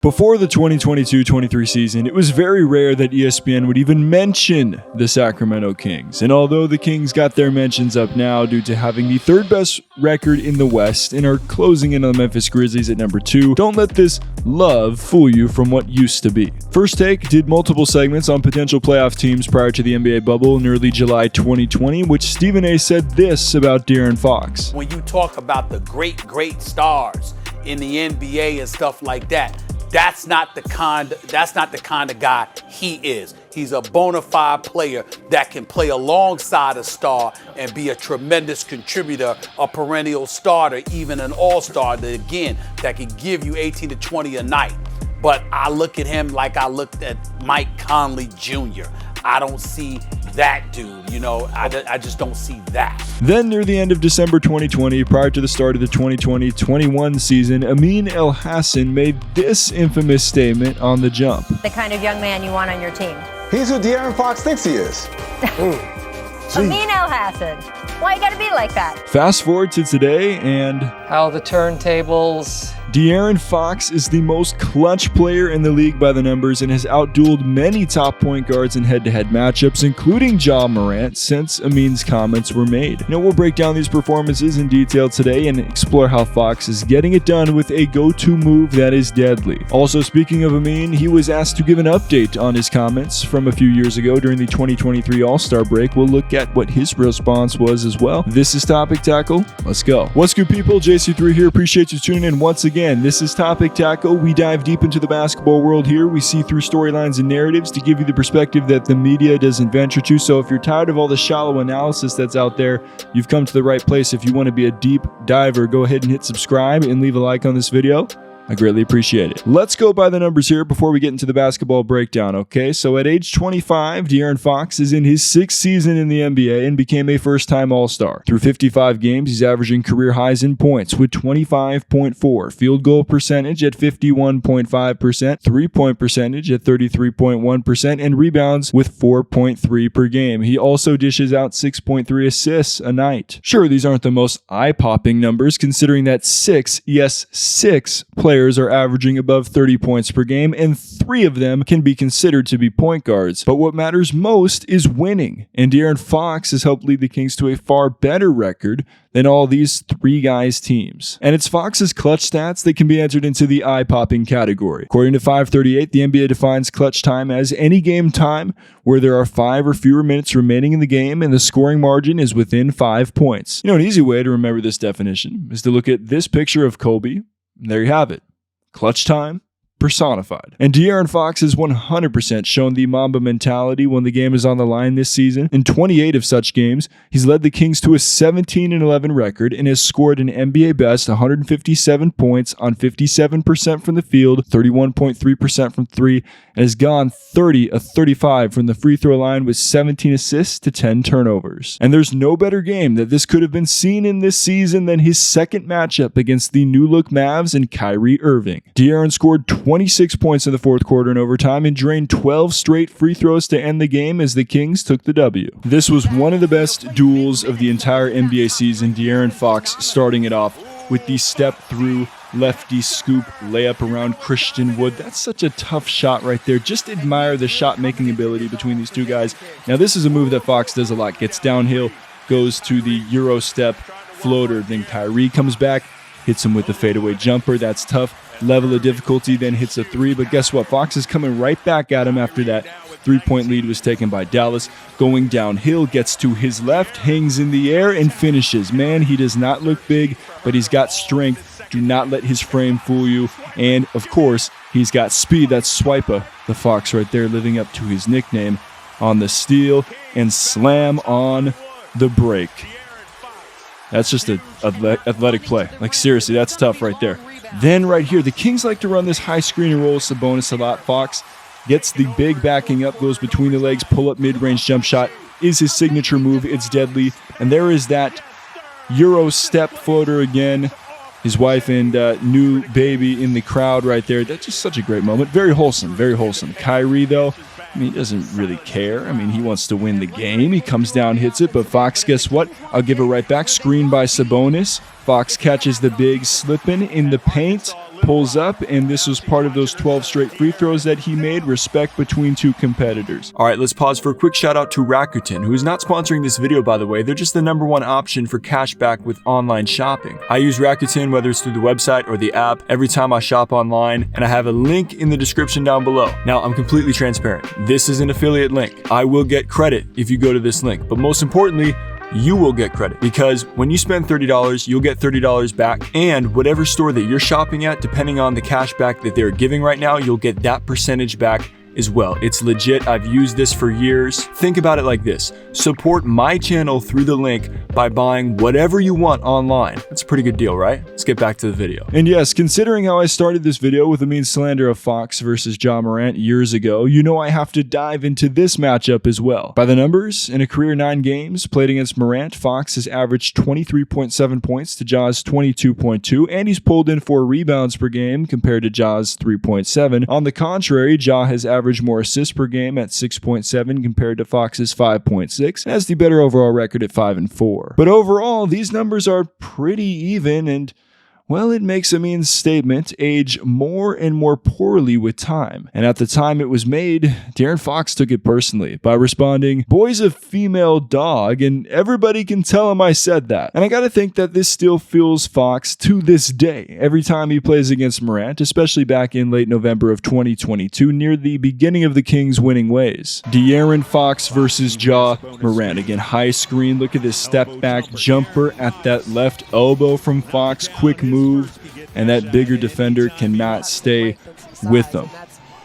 Before the 2022-23 season, it was very rare that ESPN would even mention the Sacramento Kings. And although the Kings got their mentions up now due to having the third best record in the West and are closing in on the Memphis Grizzlies at number 2, don't let this love fool you from what used to be. First Take did multiple segments on potential playoff teams prior to the NBA bubble in early July 2020, which Stephen A. said this about De'Aaron Fox. When you talk about the great stars in the NBA and stuff like that, that's not the kind of guy he is. He's a bona fide player that can play alongside a star and be a tremendous contributor, a perennial starter, even an all-star that can give you 18 to 20 a night. But I look at him like I looked at Mike Conley Jr. I don't see that dude, I just don't see that. Then near the end of December 2020, prior to the start of the 2020-21 season, Amin El-Hassan made this infamous statement on The Jump. The kind of young man you want on your team. He's who De'Aaron Fox thinks he is. Amin El-Hassan. Why you gotta be like that? Fast forward to today and... how the turntables... De'Aaron Fox is the most clutch player in the league by the numbers and has outdueled many top point guards in head-to-head matchups, including Ja Morant, since Amin's comments were made. We'll break down these performances in detail today and explore how Fox is getting it done with a go-to move that is deadly. Also, speaking of Amin, he was asked to give an update on his comments from a few years ago during the 2023 All-Star break. We'll look at what his response was as well. This is Topic Tackle. Let's go. What's good, people? JC3 here. Appreciate you tuning in once again. This is Topic Tackle. We dive deep into the basketball world here. We see through storylines and narratives to give you the perspective that the media doesn't venture to. So if you're tired of all the shallow analysis that's out there, you've come to the right place. If you want to be a deep diver, go ahead and hit subscribe and leave a like on this video. I greatly appreciate it. Let's go by the numbers here before we get into the basketball breakdown, okay? So at age 25, De'Aaron Fox is in his 6th season in the NBA and became a first-time All-Star. Through 55 games, he's averaging career highs in points with 25.4, field goal percentage at 51.5%, three-point percentage at 33.1%, and rebounds with 4.3 per game. He also dishes out 6.3 assists a night. Sure, these aren't the most eye-popping numbers considering that 6 players are averaging above 30 points per game, and 3 of them can be considered to be point guards. But what matters most is winning, and De'Aaron Fox has helped lead the Kings to a far better record than all these 3 guys' teams. And it's Fox's clutch stats that can be entered into the eye-popping category. According to 538, the NBA defines clutch time as any game time where there are 5 or fewer minutes remaining in the game and the scoring margin is within 5 points. An easy way to remember this definition is to look at this picture of Kobe. There you have it. Clutch time personified. And De'Aaron Fox has 100% shown the Mamba mentality when the game is on the line this season. In 28 of such games, he's led the Kings to a 17-11 record and has scored an NBA best 157 points on 57% from the field, 31.3% from 3, and has gone 30 of 35 from the free throw line with 17 assists to 10 turnovers. And there's no better game that this could have been seen in this season than his second matchup against the new-look Mavs and Kyrie Irving. De'Aaron scored 26 points in the fourth quarter in overtime and drained 12 straight free throws to end the game as the Kings took the W. This was one of the best duels of the entire NBA season. De'Aaron Fox starting it off with the step-through lefty scoop layup around Christian Wood. That's such a tough shot right there. Just admire the shot-making ability between these two guys. Now, this is a move that Fox does a lot. Gets downhill, goes to the Euro step floater. Then Kyrie comes back, hits him with the fadeaway jumper. That's tough. Level of difficulty, then hits a 3. But guess what? Fox is coming right back at him after that. 3-point lead was taken by Dallas. Going downhill, gets to his left, hangs in the air, and finishes. Man, he does not look big, but he's got strength. Do not let his frame fool you. And, of course, he's got speed. That's Swiper, the Fox right there, living up to his nickname. On the steal and slam on the break. That's just an athletic play. Like, seriously, that's tough right there. Then right here, the Kings like to run this high screen and roll Sabonis a lot. Fox gets the big backing up, goes between the legs, pull-up mid-range jump shot is his signature move. It's deadly. And there is that Euro step floater again. His wife and new baby in the crowd right there. That's just such a great moment. Very wholesome, very wholesome. Kyrie, though, he doesn't really care. He wants to win the game. He comes down, hits it, but Fox, guess what? I'll give it right back. Screen by Sabonis. Fox catches the big slippin' in the paint, pulls up, and this was part of those 12 straight free throws that he made. Respect between two competitors. All right, let's pause for a quick shout out to Rakuten, who is not sponsoring this video, by the way. They're just the #1 option for cash back with online shopping. I use Rakuten, whether it's through the website or the app, every time I shop online, and I have a link in the description down below. Now, I'm completely transparent. This is an affiliate link. I will get credit if you go to this link, but most importantly, you will get credit, because when you spend $30, you'll get $30 back, and whatever store that you're shopping at, depending on the cash back that they're giving right now, you'll get that percentage back as well. It's legit. I've used this for years. Think about it like this. Support my channel through the link by buying whatever you want online. That's a pretty good deal, right? Let's get back to the video. And yes, considering how I started this video with the mean slander of Fox versus Ja Morant years ago, you know I have to dive into this matchup as well. By the numbers, in a career 9 games played against Morant, Fox has averaged 23.7 points to Ja's 22.2, and he's pulled in 4 rebounds per game compared to Ja's 3.7. On the contrary, Ja has averaged more assists per game at 6.7 compared to Fox's 5.6, and has the better overall record at 5-4. But overall, these numbers are pretty even, and well, it makes Amin's statement age more and more poorly with time. And at the time it was made, De'Aaron Fox took it personally by responding, "Boy's a female dog, and everybody can tell him I said that." And I gotta think that this still fuels Fox to this day every time he plays against Morant, especially back in late November of 2022, near the beginning of the Kings' winning ways. De'Aaron Fox versus Ja Morant. Again, high screen. Look at this step back jumper at that left elbow from Fox. Quick move. And that bigger defender cannot stay with them.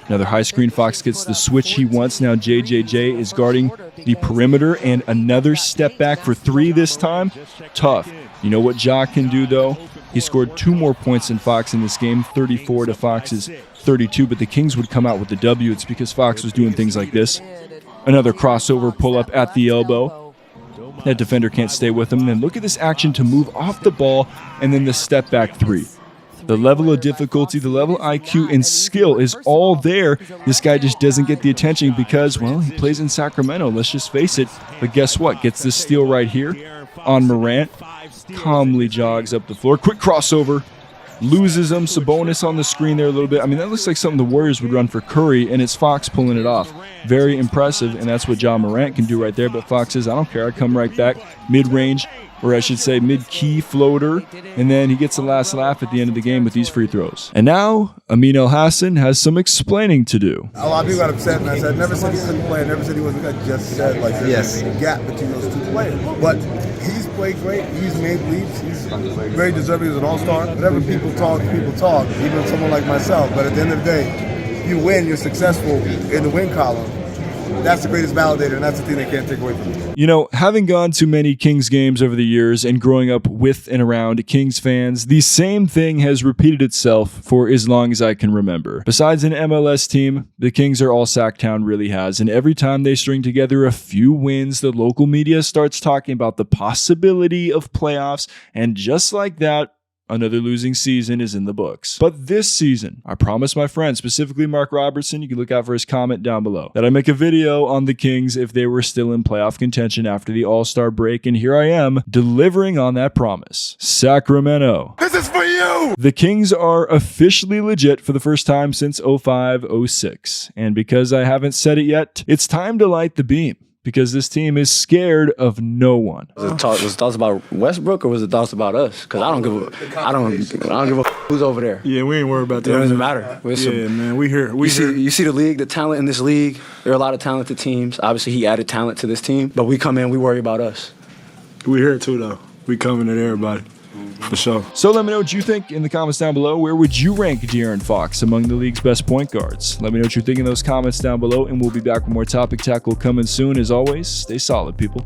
Another high screen. Fox gets the switch he wants. Now JJJ is guarding the perimeter, and another step back for 3 this time. Tough. You know what Ja can do though? He scored 2 more points than Fox in this game, 34 to Fox's 32, but the Kings would come out with the W. It's because Fox was doing things like this. Another crossover pull up at the elbow. That defender can't stay with him. And then look at this action to move off the ball, and then the step back 3. The level of difficulty, the level of IQ and skill is all there. This guy just doesn't get the attention because, well, he plays in Sacramento. Let's just face it. But guess what? Gets this steal right here on Morant. Calmly jogs up the floor. Quick crossover. Loses him. Sabonis on the screen there a little bit. I mean, that looks like something the Warriors would run for Curry, and it's Fox pulling it off. Very impressive, and that's what Ja Morant can do right there. But Fox says, I don't care. I come right back. Mid-range, or I should say mid-key floater, and then he gets the last laugh at the end of the game with these free throws. And now, Amin Elhassan has some explaining to do. A lot of people got upset, and I said, never said he couldn't play. I never said he wasn't good. Just said, like, there's a gap between those 2 players. But he's played great. He's made leaps. He's very deserving as an all-star. Whenever people talk, even someone like myself. But at the end of the day, you win, you're successful in the win column. That's the greatest validator, and that's the thing they can't take away from you. You know, having gone to many Kings games over the years and growing up with and around Kings fans, the same thing has repeated itself for as long as I can remember. Besides an MLS team, the Kings are all Sacktown really has, and every time they string together a few wins, the local media starts talking about the possibility of playoffs, and just like that, another losing season is in the books. But this season, I promised my friend, specifically Mark Robertson, you can look out for his comment down below, that I make a video on the Kings if they were still in playoff contention after the All-Star break, and here I am, delivering on that promise. Sacramento. This is for you! The Kings are officially legit for the first time since 05-06, and because I haven't said it yet, it's time to light the beam. Because this team is scared of no one. Was it thoughts about Westbrook, or was it thoughts about us? Because I don't give a who's over there. Yeah, we ain't worried about that. It doesn't matter. Man, we here. You see the league, the talent in this league. There are a lot of talented teams. Obviously, he added talent to this team, but we come in, we worry about us. We here too, though. We coming at everybody. For sure. So let me know what you think in the comments down below. Where would you rank De'Aaron Fox among the league's best point guards? Let me know what you think in those comments down below, and we'll be back with more Topic Tackle coming soon. As always, stay solid, people.